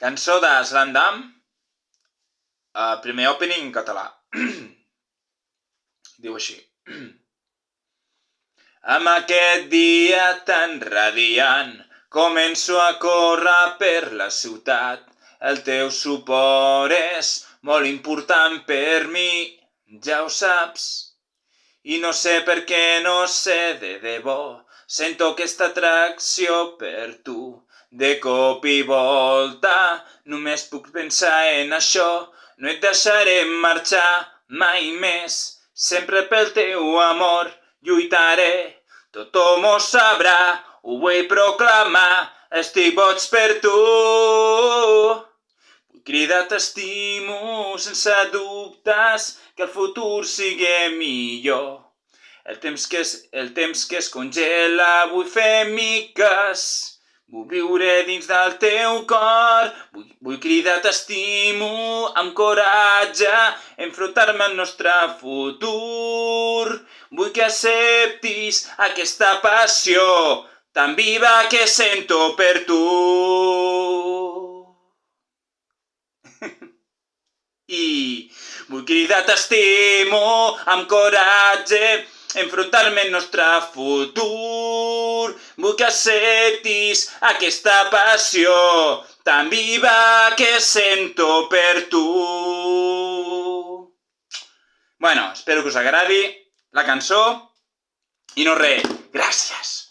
Cançó de Slam Dam, primer opening en català. Diu així. Amb aquest dia tan radiant començo a córrer per la ciutat. El teu suport és molt important per mi, ja ho saps. I no sé per què, no sé de debò, sento aquesta atracció per tu. De cop i volta només puc pensar en això, no et deixaré marxar mai més. Sempre pel teu amor lluitaré, tothom ho sabrà, ho vull proclamar, estic boig per tu. Vull cridar t'estimo sense dubtes, que el futur sigui millor. El temps que es congela vull fer miques, vull viure dins del teu cor, vull cridar t'estimo amb coratge, enfrontar-me al nostre futur. Vull que acceptis aquesta passió tan viva que sento per tu. I vull cridar t'estimo amb coratge, enfrontar-me al nostre futur. Vull que acceptis aquesta passió tan viva que sento per tu. Bueno, espero que us agradi la cançó. I no res, gràcies.